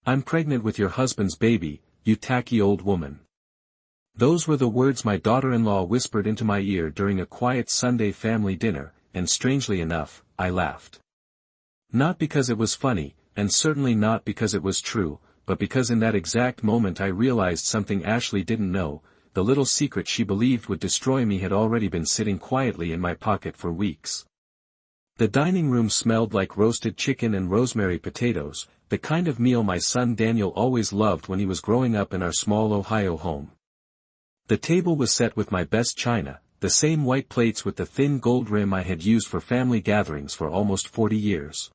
I'm pregnant with your husband's baby, you tacky old woman. Those were the words my daughter-in-law whispered into my ear during a quiet Sunday family dinner, and strangely enough, I laughed. Not because it was funny, and certainly not because it was true, but because in that exact moment I realized something Ashley didn't know. The little secret she believed would destroy me had already been sitting quietly in my pocket for weeks. The dining room smelled like roasted chicken and rosemary potatoes, the kind of meal my son Daniel always loved when he was growing up in our small Ohio home. The table was set with my best china, the same white plates with the thin gold rim I had used for family gatherings for almost 40 years.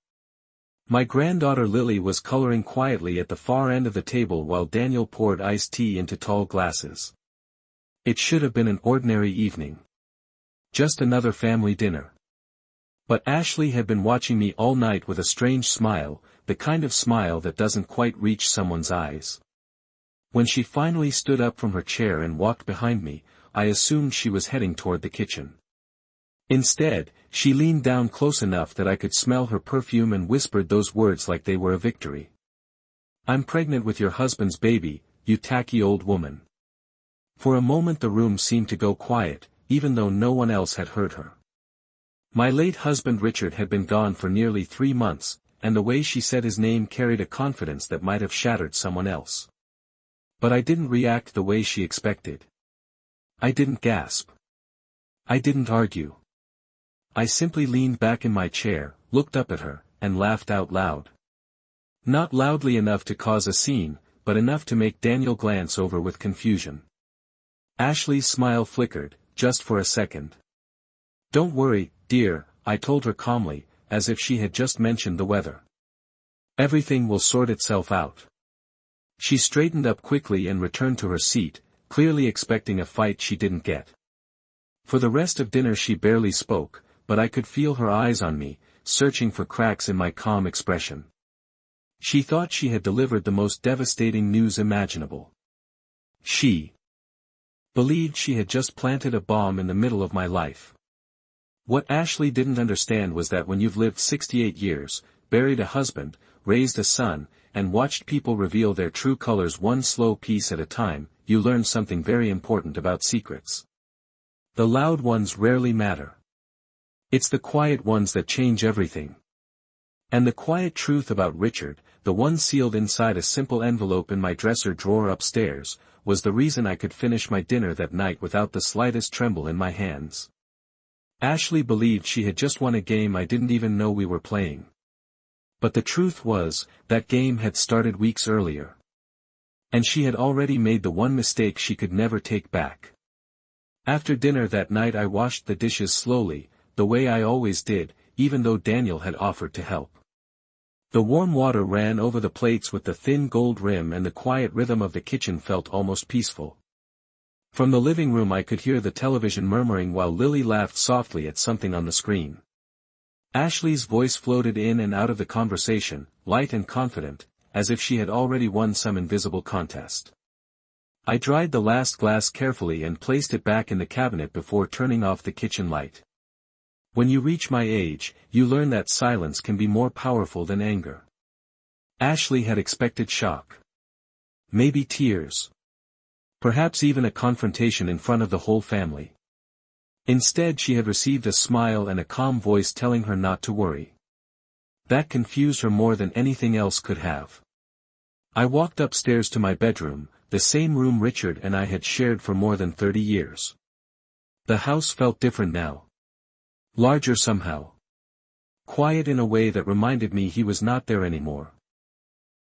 My granddaughter Lily was coloring quietly at the far end of the table while Daniel poured iced tea into tall glasses. It should have been an ordinary evening. Just another family dinner. But Ashley had been watching me all night with a strange smile, the kind of smile that doesn't quite reach someone's eyes. When she finally stood up from her chair and walked behind me, I assumed she was heading toward the kitchen. Instead, she leaned down close enough that I could smell her perfume and whispered those words like they were a victory. I'm pregnant with your husband's baby, you tacky old woman. For a moment the room seemed to go quiet, even though no one else had heard her. My late husband Richard had been gone for nearly 3 months, and the way she said his name carried a confidence that might have shattered someone else. But I didn't react the way she expected. I didn't gasp. I didn't argue. I simply leaned back in my chair, looked up at her, and laughed out loud. Not loudly enough to cause a scene, but enough to make Daniel glance over with confusion. Ashley's smile flickered, just for a second. Don't worry, dear, I told her calmly, as if she had just mentioned the weather. Everything will sort itself out. She straightened up quickly and returned to her seat, clearly expecting a fight she didn't get. For the rest of dinner she barely spoke, but I could feel her eyes on me, searching for cracks in my calm expression. She thought she had delivered the most devastating news imaginable. She believed she had just planted a bomb in the middle of my life. What Ashley didn't understand was that when you've lived 68 years, buried a husband, raised a son, and watched people reveal their true colors one slow piece at a time, you learn something very important about secrets. The loud ones rarely matter. It's the quiet ones that change everything. And the quiet truth about Richard, the one sealed inside a simple envelope in my dresser drawer upstairs, was the reason I could finish my dinner that night without the slightest tremble in my hands. Ashley believed she had just won a game I didn't even know we were playing. But the truth was, that game had started weeks earlier. And she had already made the one mistake she could never take back. After dinner that night I washed the dishes slowly, the way I always did, even though Daniel had offered to help. The warm water ran over the plates with the thin gold rim and the quiet rhythm of the kitchen felt almost peaceful. From the living room I could hear the television murmuring while Lily laughed softly at something on the screen. Ashley's voice floated in and out of the conversation, light and confident, as if she had already won some invisible contest. I dried the last glass carefully and placed it back in the cabinet before turning off the kitchen light. When you reach my age, you learn that silence can be more powerful than anger. Ashley had expected shock. Maybe tears. Perhaps even a confrontation in front of the whole family. Instead she had received a smile and a calm voice telling her not to worry. That confused her more than anything else could have. I walked upstairs to my bedroom, the same room Richard and I had shared for more than 30 years. The house felt different now. Larger somehow. Quiet in a way that reminded me he was not there anymore.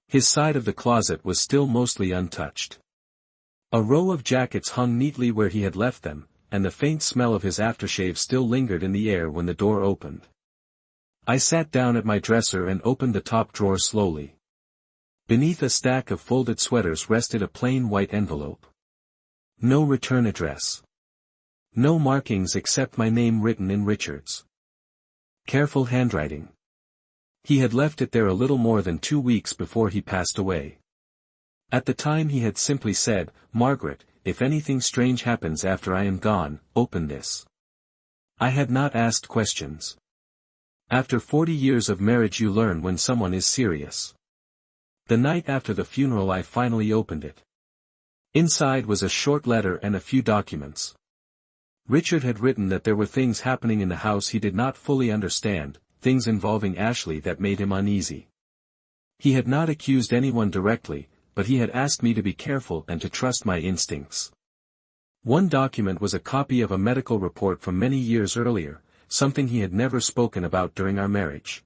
His side of the closet was still mostly untouched. A row of jackets hung neatly where he had left them, and the faint smell of his aftershave still lingered in the air when the door opened. I sat down at my dresser and opened the top drawer slowly. Beneath a stack of folded sweaters rested a plain white envelope. No return address. No markings except my name written in Richard's careful handwriting. He had left it there a little more than 2 weeks before he passed away. At the time he had simply said, "Margaret, if anything strange happens after I am gone, open this." I had not asked questions. After 40 years of marriage you learn when someone is serious. The night after the funeral I finally opened it. Inside was a short letter and a few documents. Richard had written that there were things happening in the house he did not fully understand, things involving Ashley that made him uneasy. He had not accused anyone directly, but he had asked me to be careful and to trust my instincts. One document was a copy of a medical report from many years earlier, something he had never spoken about during our marriage.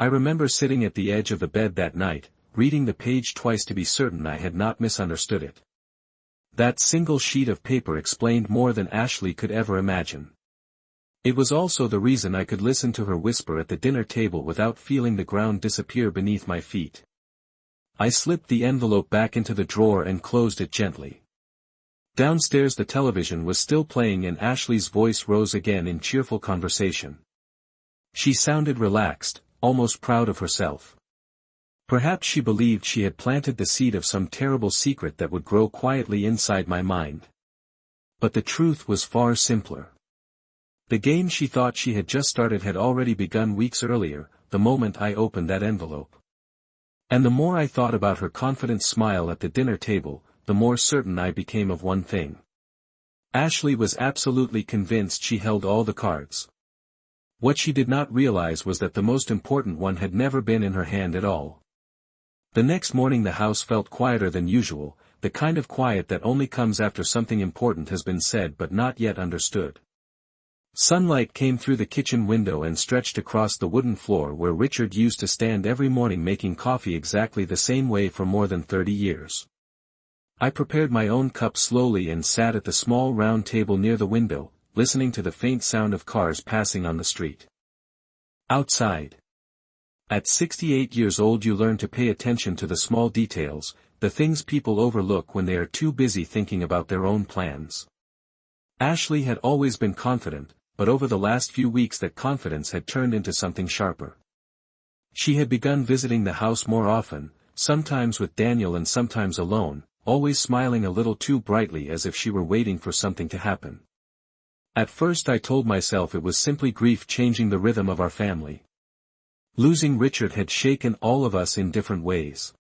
I remember sitting at the edge of the bed that night, reading the page twice to be certain I had not misunderstood it. That single sheet of paper explained more than Ashley could ever imagine. It was also the reason I could listen to her whisper at the dinner table without feeling the ground disappear beneath my feet. I slipped the envelope back into the drawer and closed it gently. Downstairs the television was still playing and Ashley's voice rose again in cheerful conversation. She sounded relaxed, almost proud of herself. Perhaps she believed she had planted the seed of some terrible secret that would grow quietly inside my mind. But the truth was far simpler. The game she thought she had just started had already begun weeks earlier, the moment I opened that envelope. And the more I thought about her confident smile at the dinner table, the more certain I became of one thing. Ashley was absolutely convinced she held all the cards. What she did not realize was that the most important one had never been in her hand at all. The next morning the house felt quieter than usual, the kind of quiet that only comes after something important has been said but not yet understood. Sunlight came through the kitchen window and stretched across the wooden floor where Richard used to stand every morning making coffee exactly the same way for more than 30 years. I prepared my own cup slowly and sat at the small round table near the window, listening to the faint sound of cars passing on the street. Outside. At 68 years old you learn to pay attention to the small details, the things people overlook when they are too busy thinking about their own plans. Ashley had always been confident, but over the last few weeks that confidence had turned into something sharper. She had begun visiting the house more often, sometimes with Daniel and sometimes alone, always smiling a little too brightly as if she were waiting for something to happen. At first I told myself it was simply grief changing the rhythm of our family. Losing Richard had shaken all of us in different ways.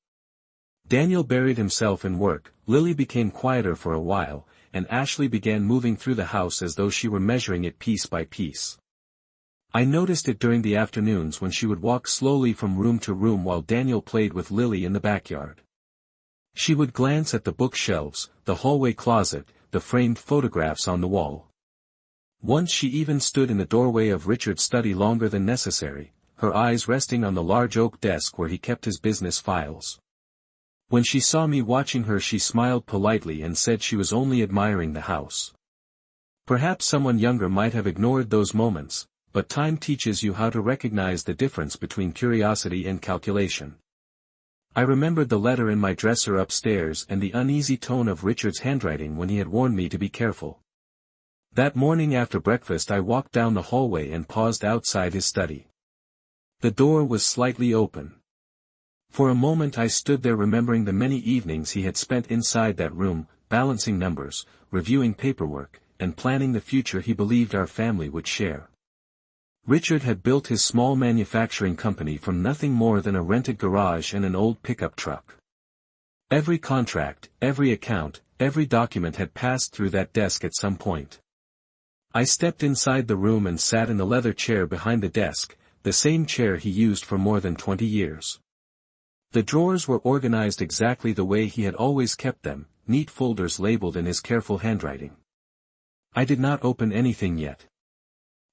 Daniel buried himself in work, Lily became quieter for a while, and Ashley began moving through the house as though she were measuring it piece by piece. I noticed it during the afternoons when she would walk slowly from room to room while Daniel played with Lily in the backyard. She would glance at the bookshelves, the hallway closet, the framed photographs on the wall. Once she even stood in the doorway of Richard's study longer than necessary, her eyes resting on the large oak desk where he kept his business files. When she saw me watching her she smiled politely and said she was only admiring the house. Perhaps someone younger might have ignored those moments, but time teaches you how to recognize the difference between curiosity and calculation. I remembered the letter in my dresser upstairs and the uneasy tone of Richard's handwriting when he had warned me to be careful. That morning after breakfast I walked down the hallway and paused outside his study. The door was slightly open. For a moment I stood there remembering the many evenings he had spent inside that room, balancing numbers, reviewing paperwork, and planning the future he believed our family would share. Richard had built his small manufacturing company from nothing more than a rented garage and an old pickup truck. Every contract, every account, every document had passed through that desk at some point. I stepped inside the room and sat in the leather chair behind the desk, the same chair he used for more than 20 years. The drawers were organized exactly the way he had always kept them, neat folders labeled in his careful handwriting. I did not open anything yet.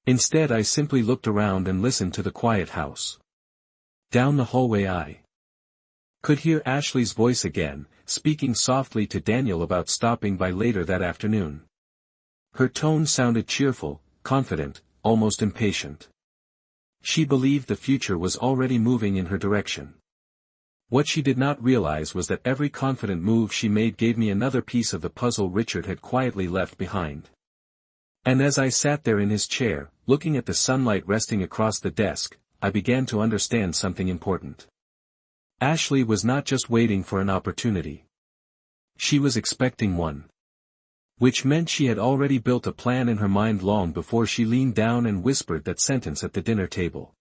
Instead I simply looked around and listened to the quiet house. Down the hallway I could hear Ashley's voice again, speaking softly to Daniel about stopping by later that afternoon. Her tone sounded cheerful, confident, almost impatient. She believed the future was already moving in her direction. What she did not realize was that every confident move she made gave me another piece of the puzzle Richard had quietly left behind. And as I sat there in his chair, looking at the sunlight resting across the desk, I began to understand something important. Ashley was not just waiting for an opportunity. She was expecting one. Which meant she had already built a plan in her mind long before she leaned down and whispered that sentence at the dinner table.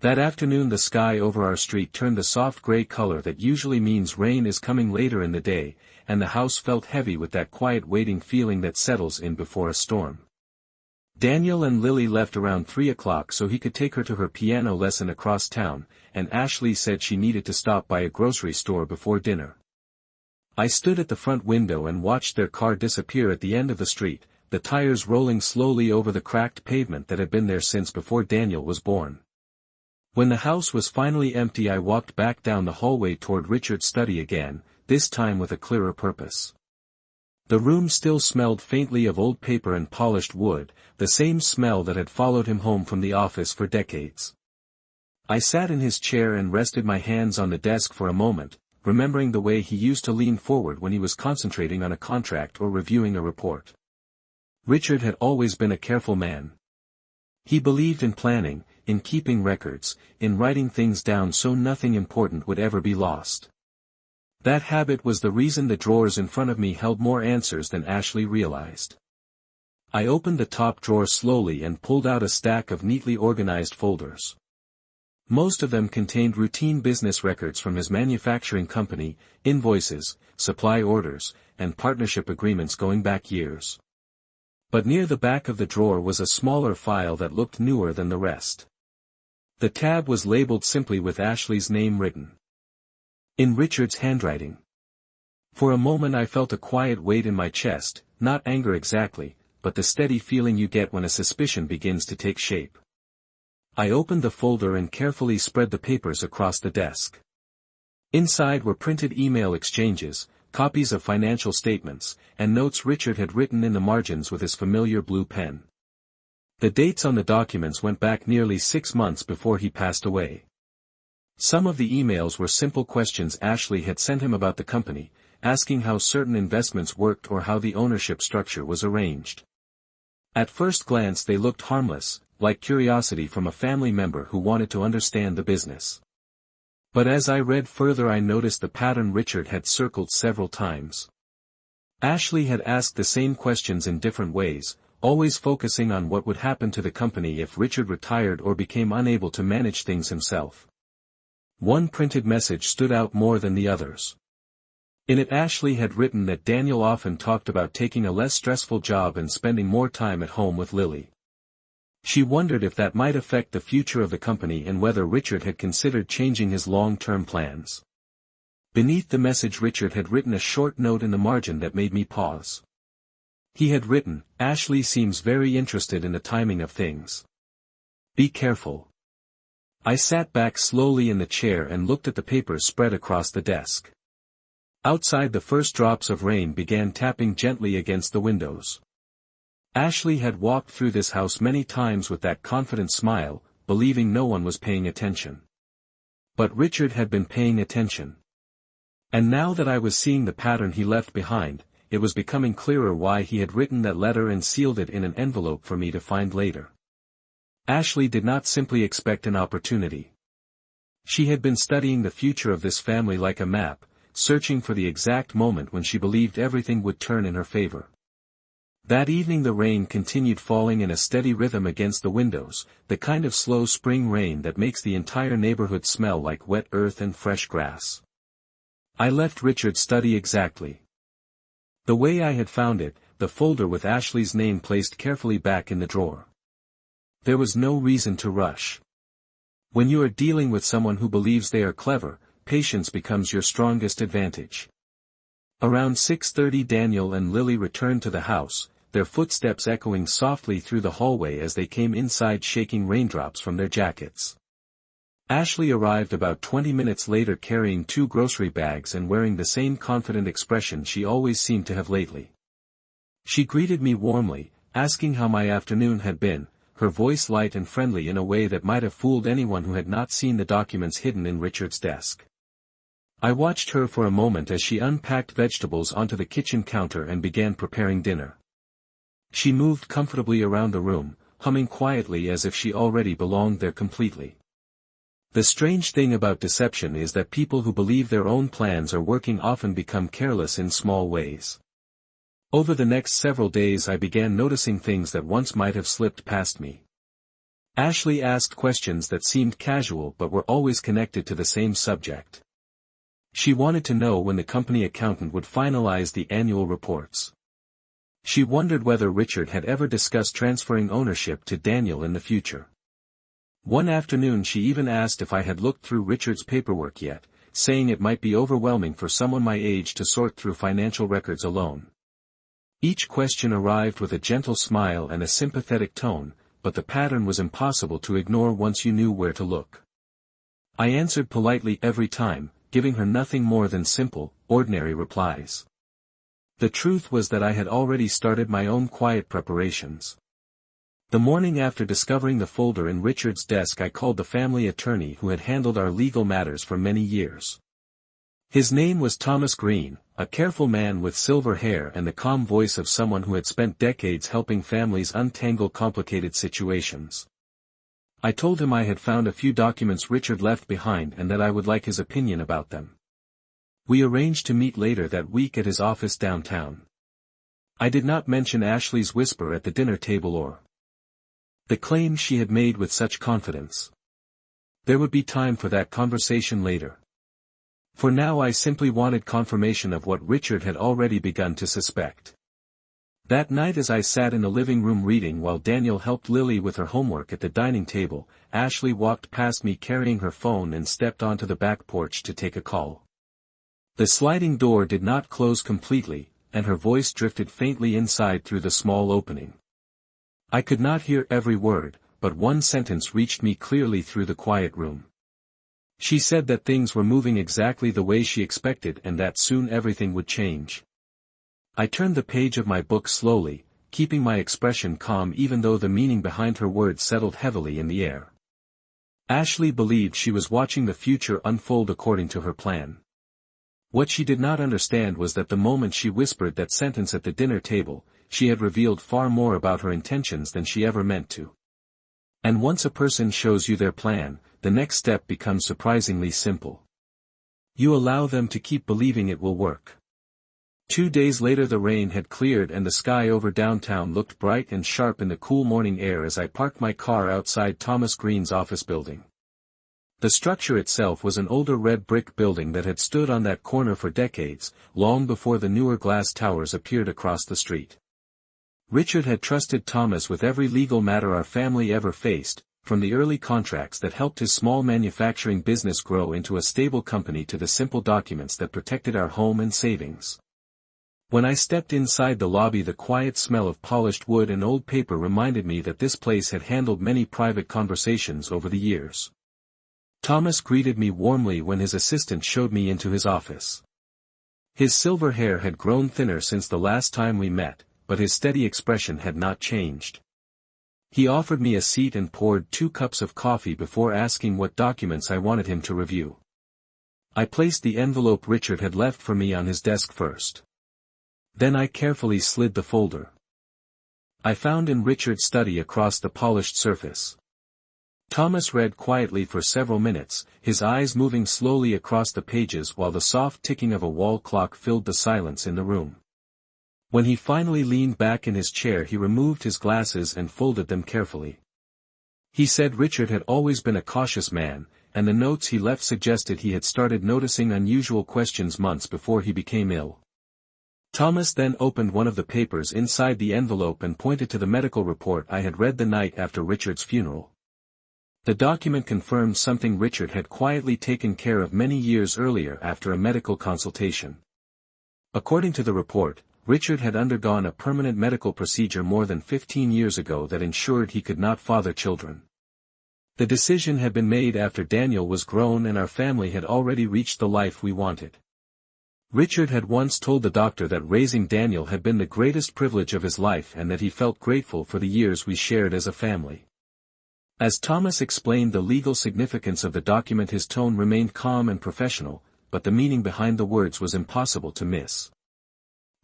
That afternoon the sky over our street turned the soft gray color that usually means rain is coming later in the day, and the house felt heavy with that quiet waiting feeling that settles in before a storm. Daniel and Lily left around 3 o'clock so he could take her to her piano lesson across town, and Ashley said she needed to stop by a grocery store before dinner. I stood at the front window and watched their car disappear at the end of the street, the tires rolling slowly over the cracked pavement that had been there since before Daniel was born. When the house was finally empty, I walked back down the hallway toward Richard's study again, this time with a clearer purpose. The room still smelled faintly of old paper and polished wood, the same smell that had followed him home from the office for decades. I sat in his chair and rested my hands on the desk for a moment, remembering the way he used to lean forward when he was concentrating on a contract or reviewing a report. Richard had always been a careful man. He believed in planning, in keeping records, in writing things down so nothing important would ever be lost. That habit was the reason the drawers in front of me held more answers than Ashley realized. I opened the top drawer slowly and pulled out a stack of neatly organized folders. Most of them contained routine business records from his manufacturing company, invoices, supply orders, and partnership agreements going back years. But near the back of the drawer was a smaller file that looked newer than the rest. The tab was labeled simply with Ashley's name written in Richard's handwriting. For a moment I felt a quiet weight in my chest, not anger exactly, but the steady feeling you get when a suspicion begins to take shape. I opened the folder and carefully spread the papers across the desk. Inside were printed email exchanges, copies of financial statements, and notes Richard had written in the margins with his familiar blue pen. The dates on the documents went back nearly 6 months before he passed away. Some of the emails were simple questions Ashley had sent him about the company, asking how certain investments worked or how the ownership structure was arranged. At first glance they looked harmless, like curiosity from a family member who wanted to understand the business. But as I read further I noticed the pattern Richard had circled several times. Ashley had asked the same questions in different ways, always focusing on what would happen to the company if Richard retired or became unable to manage things himself. One printed message stood out more than the others. In it Ashley had written that Daniel often talked about taking a less stressful job and spending more time at home with Lily. She wondered if that might affect the future of the company and whether Richard had considered changing his long-term plans. Beneath the message Richard had written a short note in the margin that made me pause. He had written, "Ashley seems very interested in the timing of things. Be careful." I sat back slowly in the chair and looked at the papers spread across the desk. Outside the first drops of rain began tapping gently against the windows. Ashley had walked through this house many times with that confident smile, believing no one was paying attention. But Richard had been paying attention. And now that I was seeing the pattern he left behind, it was becoming clearer why he had written that letter and sealed it in an envelope for me to find later. Ashley did not simply expect an opportunity. She had been studying the future of this family like a map, searching for the exact moment when she believed everything would turn in her favor. That evening the rain continued falling in a steady rhythm against the windows, the kind of slow spring rain that makes the entire neighborhood smell like wet earth and fresh grass. I left Richard's study exactly the way I had found it, the folder with Ashley's name placed carefully back in the drawer. There was no reason to rush. When you are dealing with someone who believes they are clever, patience becomes your strongest advantage. Around 6:30 Daniel and Lily returned to the house, their footsteps echoing softly through the hallway as they came inside shaking raindrops from their jackets. Ashley arrived about 20 minutes later carrying 2 grocery bags and wearing the same confident expression she always seemed to have lately. She greeted me warmly, asking how my afternoon had been, her voice light and friendly in a way that might have fooled anyone who had not seen the documents hidden in Richard's desk. I watched her for a moment as she unpacked vegetables onto the kitchen counter and began preparing dinner. She moved comfortably around the room, humming quietly as if she already belonged there completely. The strange thing about deception is that people who believe their own plans are working often become careless in small ways. Over the next several days I began noticing things that once might have slipped past me. Ashley asked questions that seemed casual but were always connected to the same subject. She wanted to know when the company accountant would finalize the annual reports. She wondered whether Richard had ever discussed transferring ownership to Daniel in the future. One afternoon she even asked if I had looked through Richard's paperwork yet, saying it might be overwhelming for someone my age to sort through financial records alone. Each question arrived with a gentle smile and a sympathetic tone, but the pattern was impossible to ignore once you knew where to look. I answered politely every time, giving her nothing more than simple, ordinary replies. The truth was that I had already started my own quiet preparations. The morning after discovering the folder in Richard's desk I called the family attorney who had handled our legal matters for many years. His name was Thomas Green, a careful man with silver hair and the calm voice of someone who had spent decades helping families untangle complicated situations. I told him I had found a few documents Richard left behind and that I would like his opinion about them. We arranged to meet later that week at his office downtown. I did not mention Ashley's whisper at the dinner table or the claim she had made with such confidence. There would be time for that conversation later. For now I simply wanted confirmation of what Richard had already begun to suspect. That night as I sat in the living room reading while Daniel helped Lily with her homework at the dining table, Ashley walked past me carrying her phone and stepped onto the back porch to take a call. The sliding door did not close completely, and her voice drifted faintly inside through the small opening. I could not hear every word, but one sentence reached me clearly through the quiet room. She said that things were moving exactly the way she expected and that soon everything would change. I turned the page of my book slowly, keeping my expression calm even though the meaning behind her words settled heavily in the air. Ashley believed she was watching the future unfold according to her plan. What she did not understand was that the moment she whispered that sentence at the dinner table, she had revealed far more about her intentions than she ever meant to. And once a person shows you their plan, the next step becomes surprisingly simple. You allow them to keep believing it will work. 2 days later the rain had cleared and the sky over downtown looked bright and sharp in the cool morning air as I parked my car outside Thomas Green's office building. The structure itself was an older red brick building that had stood on that corner for decades, long before the newer glass towers appeared across the street. Richard had trusted Thomas with every legal matter our family ever faced, from the early contracts that helped his small manufacturing business grow into a stable company to the simple documents that protected our home and savings. When I stepped inside the lobby, the quiet smell of polished wood and old paper reminded me that this place had handled many private conversations over the years. Thomas greeted me warmly when his assistant showed me into his office. His silver hair had grown thinner since the last time we met, but his steady expression had not changed. He offered me a seat and poured 2 cups of coffee before asking what documents I wanted him to review. I placed the envelope Richard had left for me on his desk first. Then I carefully slid the folder I found in Richard's study across the polished surface. Thomas read quietly for several minutes, his eyes moving slowly across the pages while the soft ticking of a wall clock filled the silence in the room. When he finally leaned back in his chair he removed his glasses and folded them carefully. He said Richard had always been a cautious man, and the notes he left suggested he had started noticing unusual questions months before he became ill. Thomas then opened one of the papers inside the envelope and pointed to the medical report I had read the night after Richard's funeral. The document confirmed something Richard had quietly taken care of many years earlier after a medical consultation. According to the report, Richard had undergone a permanent medical procedure more than 15 years ago that ensured he could not father children. The decision had been made after Daniel was grown and our family had already reached the life we wanted. Richard had once told the doctor that raising Daniel had been the greatest privilege of his life and that he felt grateful for the years we shared as a family. As Thomas explained the legal significance of the document, his tone remained calm and professional, but the meaning behind the words was impossible to miss.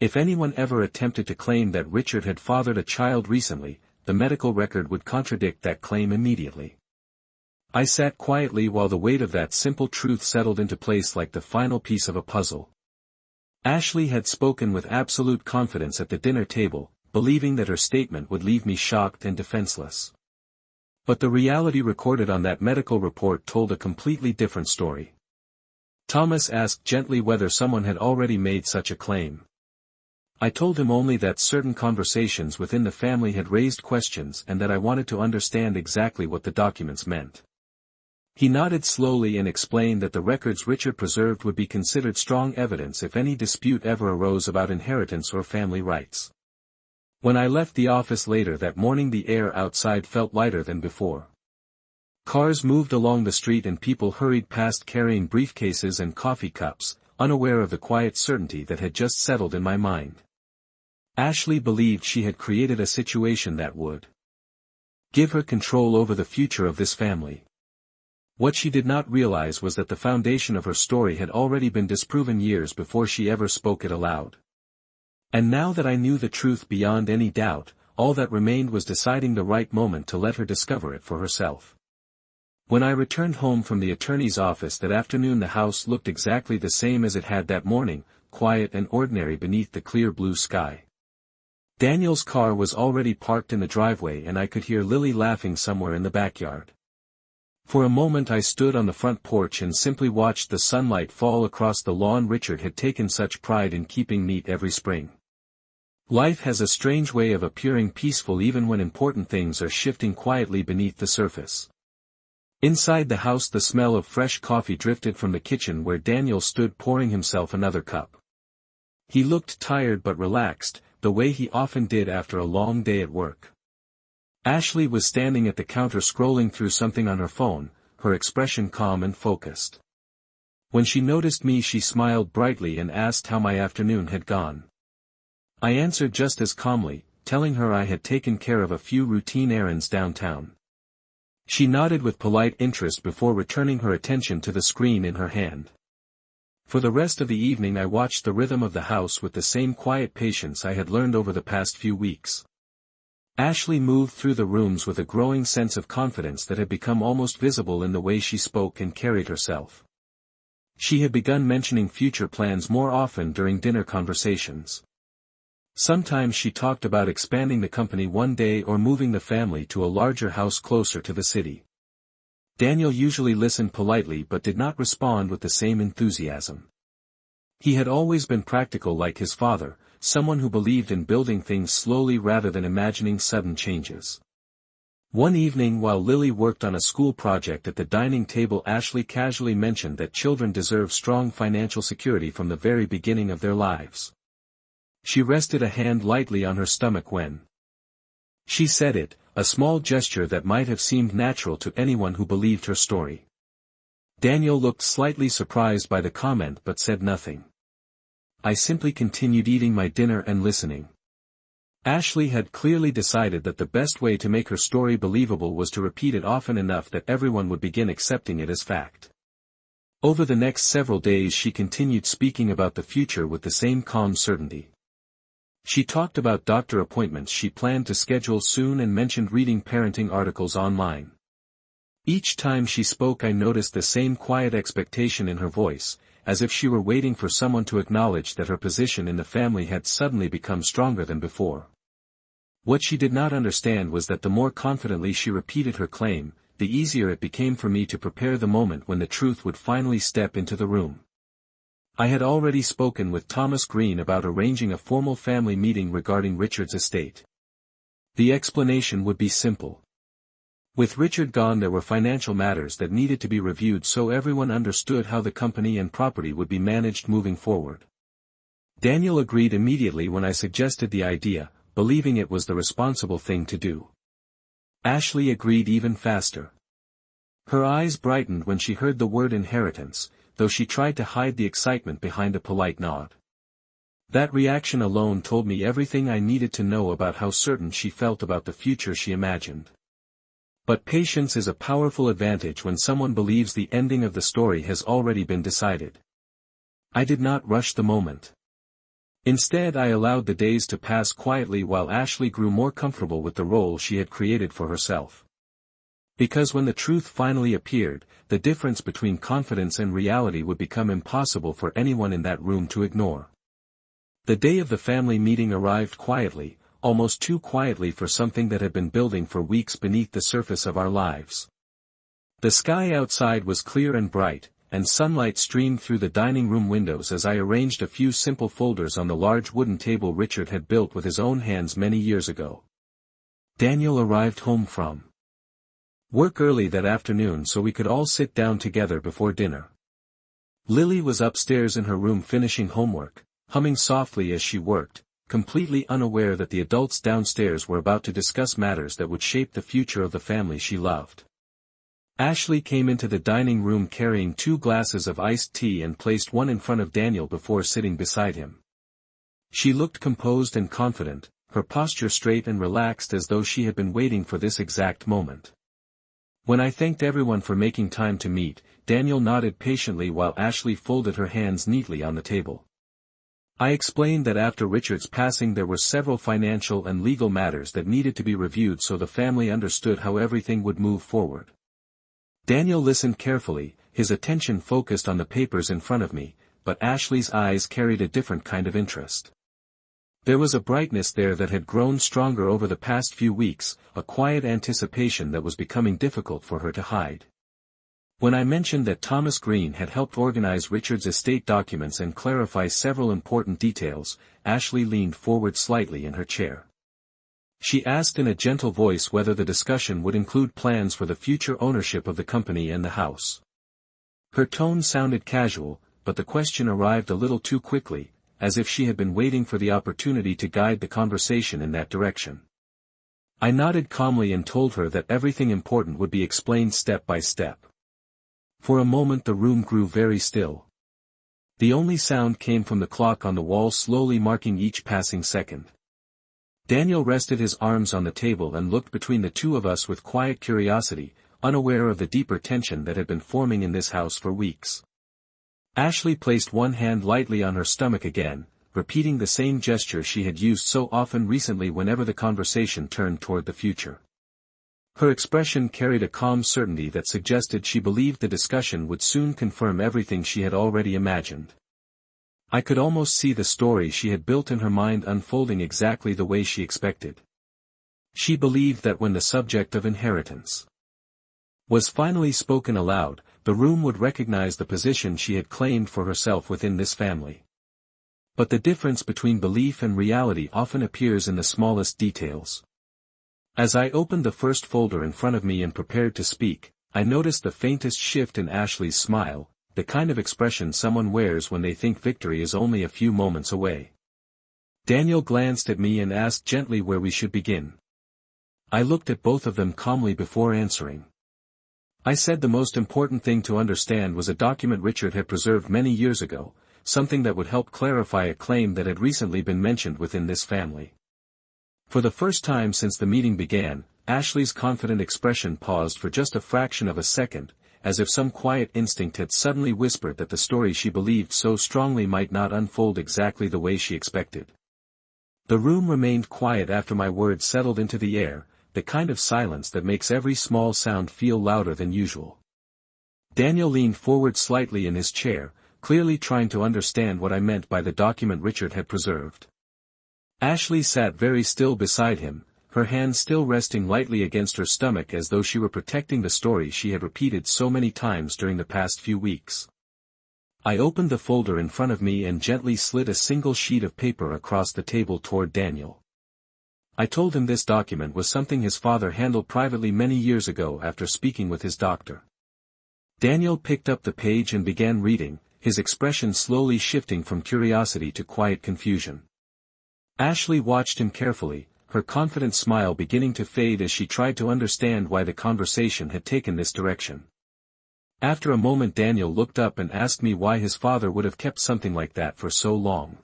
If anyone ever attempted to claim that Richard had fathered a child recently, the medical record would contradict that claim immediately. I sat quietly while the weight of that simple truth settled into place like the final piece of a puzzle. Ashley had spoken with absolute confidence at the dinner table, believing that her statement would leave me shocked and defenseless. But the reality recorded on that medical report told a completely different story. Thomas asked gently whether someone had already made such a claim. I told him only that certain conversations within the family had raised questions and that I wanted to understand exactly what the documents meant. He nodded slowly and explained that the records Richard preserved would be considered strong evidence if any dispute ever arose about inheritance or family rights. When I left the office later that morning, the air outside felt lighter than before. Cars moved along the street and people hurried past carrying briefcases and coffee cups, unaware of the quiet certainty that had just settled in my mind. Ashley believed she had created a situation that would give her control over the future of this family. What she did not realize was that the foundation of her story had already been disproven years before she ever spoke it aloud. And now that I knew the truth beyond any doubt, all that remained was deciding the right moment to let her discover it for herself. When I returned home from the attorney's office that afternoon, the house looked exactly the same as it had that morning, quiet and ordinary beneath the clear blue sky. Daniel's car was already parked in the driveway and I could hear Lily laughing somewhere in the backyard. For a moment I stood on the front porch and simply watched the sunlight fall across the lawn Richard had taken such pride in keeping neat every spring. Life has a strange way of appearing peaceful even when important things are shifting quietly beneath the surface. Inside the house, the smell of fresh coffee drifted from the kitchen where Daniel stood pouring himself another cup. He looked tired but relaxed, the way he often did after a long day at work. Ashley was standing at the counter scrolling through something on her phone, her expression calm and focused. When she noticed me, she smiled brightly and asked how my afternoon had gone. I answered just as calmly, telling her I had taken care of a few routine errands downtown. She nodded with polite interest before returning her attention to the screen in her hand. For the rest of the evening I watched the rhythm of the house with the same quiet patience I had learned over the past few weeks. Ashley moved through the rooms with a growing sense of confidence that had become almost visible in the way she spoke and carried herself. She had begun mentioning future plans more often during dinner conversations. Sometimes she talked about expanding the company one day or moving the family to a larger house closer to the city. Daniel usually listened politely but did not respond with the same enthusiasm. He had always been practical like his father, someone who believed in building things slowly rather than imagining sudden changes. One evening while Lily worked on a school project at the dining table, Ashley casually mentioned that children deserve strong financial security from the very beginning of their lives. She rested a hand lightly on her stomach when she said it, a small gesture that might have seemed natural to anyone who believed her story. Daniel looked slightly surprised by the comment but said nothing. I simply continued eating my dinner and listening. Ashley had clearly decided that the best way to make her story believable was to repeat it often enough that everyone would begin accepting it as fact. Over the next several days she continued speaking about the future with the same calm certainty. She talked about doctor appointments she planned to schedule soon and mentioned reading parenting articles online. Each time she spoke I noticed the same quiet expectation in her voice, as if she were waiting for someone to acknowledge that her position in the family had suddenly become stronger than before. What she did not understand was that the more confidently she repeated her claim, the easier it became for me to prepare the moment when the truth would finally step into the room. I had already spoken with Thomas Green about arranging a formal family meeting regarding Richard's estate. The explanation would be simple. With Richard gone, there were financial matters that needed to be reviewed so everyone understood how the company and property would be managed moving forward. Daniel agreed immediately when I suggested the idea, believing it was the responsible thing to do. Ashley agreed even faster. Her eyes brightened when she heard the word inheritance, though she tried to hide the excitement behind a polite nod. That reaction alone told me everything I needed to know about how certain she felt about the future she imagined. But patience is a powerful advantage when someone believes the ending of the story has already been decided. I did not rush the moment. Instead, I allowed the days to pass quietly while Ashley grew more comfortable with the role she had created for herself. Because when the truth finally appeared, the difference between confidence and reality would become impossible for anyone in that room to ignore. The day of the family meeting arrived quietly, almost too quietly for something that had been building for weeks beneath the surface of our lives. The sky outside was clear and bright, and sunlight streamed through the dining room windows as I arranged a few simple folders on the large wooden table Richard had built with his own hands many years ago. Daniel arrived home from work early that afternoon so we could all sit down together before dinner. Lily was upstairs in her room finishing homework, humming softly as she worked, completely unaware that the adults downstairs were about to discuss matters that would shape the future of the family she loved. Ashley came into the dining room carrying 2 glasses of iced tea and placed one in front of Daniel before sitting beside him. She looked composed and confident, her posture straight and relaxed as though she had been waiting for this exact moment. When I thanked everyone for making time to meet, Daniel nodded patiently while Ashley folded her hands neatly on the table. I explained that after Richard's passing there were several financial and legal matters that needed to be reviewed so the family understood how everything would move forward. Daniel listened carefully, his attention focused on the papers in front of me, but Ashley's eyes carried a different kind of interest. There was a brightness there that had grown stronger over the past few weeks, a quiet anticipation that was becoming difficult for her to hide. When I mentioned that Thomas Green had helped organize Richard's estate documents and clarify several important details, Ashley leaned forward slightly in her chair. She asked in a gentle voice whether the discussion would include plans for the future ownership of the company and the house. Her tone sounded casual, but the question arrived a little too quickly, as if she had been waiting for the opportunity to guide the conversation in that direction. I nodded calmly and told her that everything important would be explained step by step. For a moment the room grew very still. The only sound came from the clock on the wall slowly marking each passing second. Daniel rested his arms on the table and looked between the two of us with quiet curiosity, unaware of the deeper tension that had been forming in this house for weeks. Ashley placed one hand lightly on her stomach again, repeating the same gesture she had used so often recently whenever the conversation turned toward the future. Her expression carried a calm certainty that suggested she believed the discussion would soon confirm everything she had already imagined. I could almost see the story she had built in her mind unfolding exactly the way she expected. She believed that when the subject of inheritance was finally spoken aloud, the room would recognize the position she had claimed for herself within this family. But the difference between belief and reality often appears in the smallest details. As I opened the first folder in front of me and prepared to speak, I noticed the faintest shift in Ashley's smile, the kind of expression someone wears when they think victory is only a few moments away. Daniel glanced at me and asked gently where we should begin. I looked at both of them calmly before answering. I said the most important thing to understand was a document Richard had preserved many years ago, something that would help clarify a claim that had recently been mentioned within this family. For the first time since the meeting began, Ashley's confident expression paused for just a fraction of a second, as if some quiet instinct had suddenly whispered that the story she believed so strongly might not unfold exactly the way she expected. The room remained quiet after my words settled into the air, the kind of silence that makes every small sound feel louder than usual. Daniel leaned forward slightly in his chair, clearly trying to understand what I meant by the document Richard had preserved. Ashley sat very still beside him, her hand still resting lightly against her stomach as though she were protecting the story she had repeated so many times during the past few weeks. I opened the folder in front of me and gently slid a single sheet of paper across the table toward Daniel. I told him this document was something his father handled privately many years ago after speaking with his doctor. Daniel picked up the page and began reading, his expression slowly shifting from curiosity to quiet confusion. Ashley watched him carefully, her confident smile beginning to fade as she tried to understand why the conversation had taken this direction. After a moment Daniel looked up and asked me why his father would have kept something like that for so long.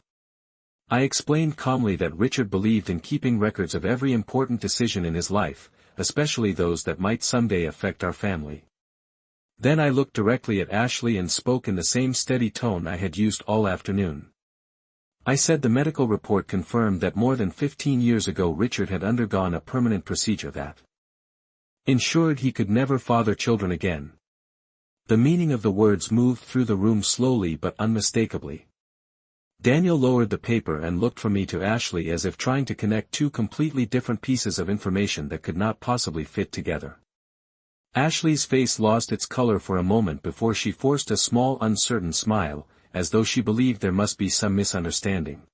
I explained calmly that Richard believed in keeping records of every important decision in his life, especially those that might someday affect our family. Then I looked directly at Ashley and spoke in the same steady tone I had used all afternoon. I said the medical report confirmed that more than 15 years ago Richard had undergone a permanent procedure that ensured he could never father children again. The meaning of the words moved through the room slowly but unmistakably. Daniel lowered the paper and looked from me to Ashley as if trying to connect two completely different pieces of information that could not possibly fit together. Ashley's face lost its color for a moment before she forced a small uncertain smile, as though she believed there must be some misunderstanding.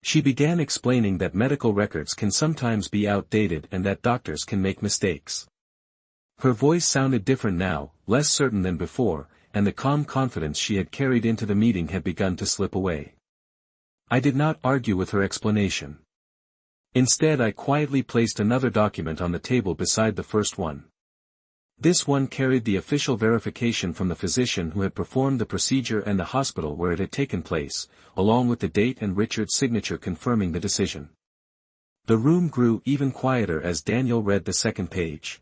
She began explaining that medical records can sometimes be outdated and that doctors can make mistakes. Her voice sounded different now, less certain than before, and the calm confidence she had carried into the meeting had begun to slip away. I did not argue with her explanation. Instead, I quietly placed another document on the table beside the first one. This one carried the official verification from the physician who had performed the procedure and the hospital where it had taken place, along with the date and Richard's signature confirming the decision. The room grew even quieter as Daniel read the second page.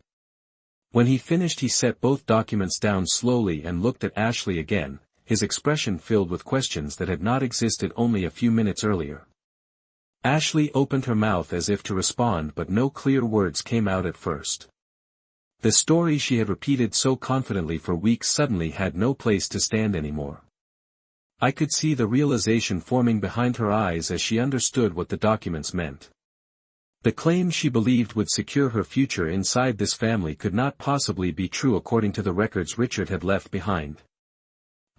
When he finished, he set both documents down slowly and looked at Ashley again, his expression filled with questions that had not existed only a few minutes earlier. Ashley opened her mouth as if to respond, but no clear words came out at first. The story she had repeated so confidently for weeks suddenly had no place to stand anymore. I could see the realization forming behind her eyes as she understood what the documents meant. The claim she believed would secure her future inside this family could not possibly be true according to the records Richard had left behind.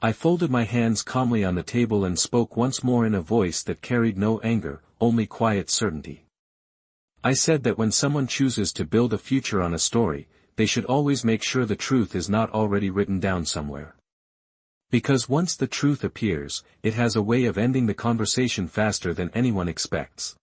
I folded my hands calmly on the table and spoke once more in a voice that carried no anger, only quiet certainty. I said that when someone chooses to build a future on a story, they should always make sure the truth is not already written down somewhere. Because once the truth appears, it has a way of ending the conversation faster than anyone expects.